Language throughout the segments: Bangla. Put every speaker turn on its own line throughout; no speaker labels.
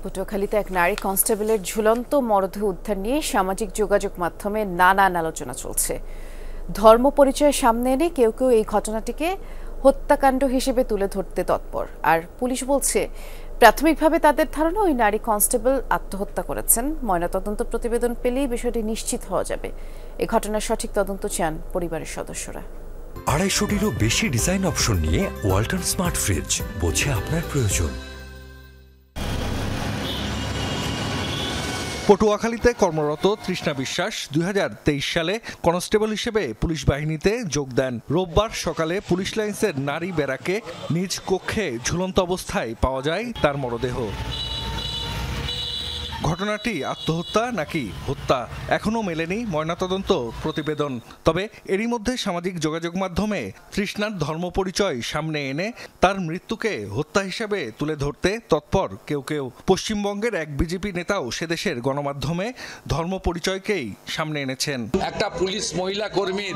পটুয়াখালীতে এক নারী কনস্টেবলের ঝুলন্ত মরদেহ উদ্ধার নিয়ে সামাজিক যোগাযোগ মাধ্যমে নানান আলোচনা চলছে। ধর্ম পরিচয় সামনে এনে কেউ কেউ এই ঘটনাটিকে হত্যাকাণ্ড হিসেবে তুলে ধরতে তৎপর। আর পুলিশ বলছে, প্রাথমিকভাবে তাদের ধারণা ওই নারী কনস্টেবল আত্মহত্যা করেছেন। ময়নাতদন্ত প্রতিবেদন পেলেই বিষয়টি নিশ্চিত হওয়া যাবে। এই ঘটনার সঠিক তদন্ত চান পরিবারের সদস্যরা।
250-টিরও বেশি ডিজাইন অপশন নিয়ে ওয়ালটন স্মার্ট ফ্রিজ, বোঝে আপনার প্রয়োজন।
পটুয়াখালীতে কর্মরত তৃষ্ণা বিশ্বাস 2023 সালে কনস্টেবল হিসেবে পুলিশ বাহিনীতে যোগ দেন। রোববার সকালে পুলিশ লাইন্সের নারী ব্যারাকে নিজ কক্ষে ঝুলন্ত অবস্থায় পাওয়া যায় তার মরদেহ। ঘটনাটি আত্মহত্যা নাকি হত্যা এখনও মেলেনি ময়নাতদন্ত প্রতিবেদন। তবে এরই মধ্যে সামাজিক যোগাযোগ মাধ্যমে তৃষ্ণার ধর্ম পরিচয় সামনে এনে তার মৃত্যুকে হত্যা হিসেবে তুলে ধরতে তৎপর কেউ কেউ। পশ্চিমবঙ্গের এক বিজেপি নেতাও সেদেশের গণমাধ্যমে ধর্ম পরিচয়কেই সামনে এনেছেন।
একটা পুলিশ মহিলা কর্মীর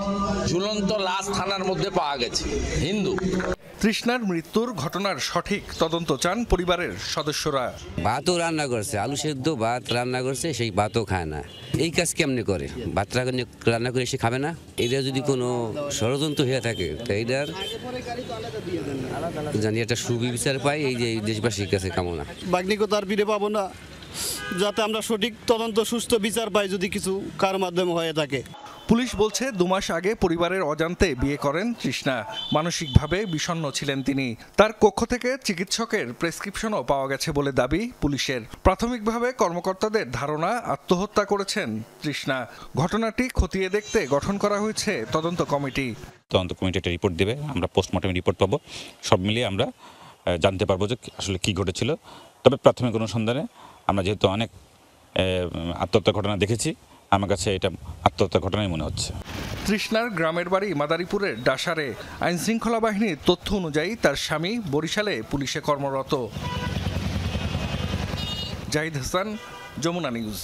ঝুলন্ত লাশ থানার মধ্যে পাওয়া গেছে, হিন্দু।
তৃষ্ণার মৃত্যুর ঘটনার সঠিক তদন্ত চান পরিবারের সদস্যরা।
ভাতও রান্না করছে, আলু সেদ্ধ ভাত রান্না করছে, সেই ভাতও খায় না। এই কাজ কেমনে করে? ভাত রান্না করে সে খাবে না? এটা যদি কোনো ষড়যন্ত্র হয়ে থাকে তো এইটার জানি একটা সুবিচার পাই, এই যে দেশবাসীর কাছে কামনা।
বাগ্নিকো তার ফিরে পাবো না, যাতে আমরা সঠিক তদন্ত সুস্থ বিচার পাই যদি কিছু কার মাধ্যমে হয়ে থাকে।
পুলিশ বলছে 2 মাস আগে পরিবারের অজান্তে বিয়ে করেন তৃষ্ণা। মানসিকভাবে বিষণ্ণ ছিলেন তিনি। তার কক্ষ থেকে চিকিৎসকের প্রেসক্রিপশনও পাওয়া গেছে বলে দাবি পুলিশের। প্রাথমিকভাবে কর্মকর্তাদের ধারণা আত্মহত্যা করেছেন তৃষ্ণা। ঘটনাটি খতিয়ে দেখতে গঠন করা হয়েছে তদন্ত কমিটি।
তদন্ত কমিটি একটা রিপোর্ট দেবে, আমরা পোস্টমর্টম রিপোর্ট পাবো। সব মিলিয়ে আমরা জানতে পারবো যে আসলে কি ঘটেছিল। তবে প্রাথমিক অনুসন্ধানে আমরা যেহেতু অনেক আত্মহত্যার ঘটনা দেখেছি, আমার কাছে এটা আত্মহত্যার ঘটনাই মনে হচ্ছে।
তৃষ্ণার গ্রামের বাড়ি মাদারীপুরের ডাসারে। আইনশৃঙ্খলা বাহিনীর তথ্য অনুযায়ী তার স্বামী বরিশালে পুলিশে কর্মরত। জাহিদ হাসান, যমুনা নিউজ।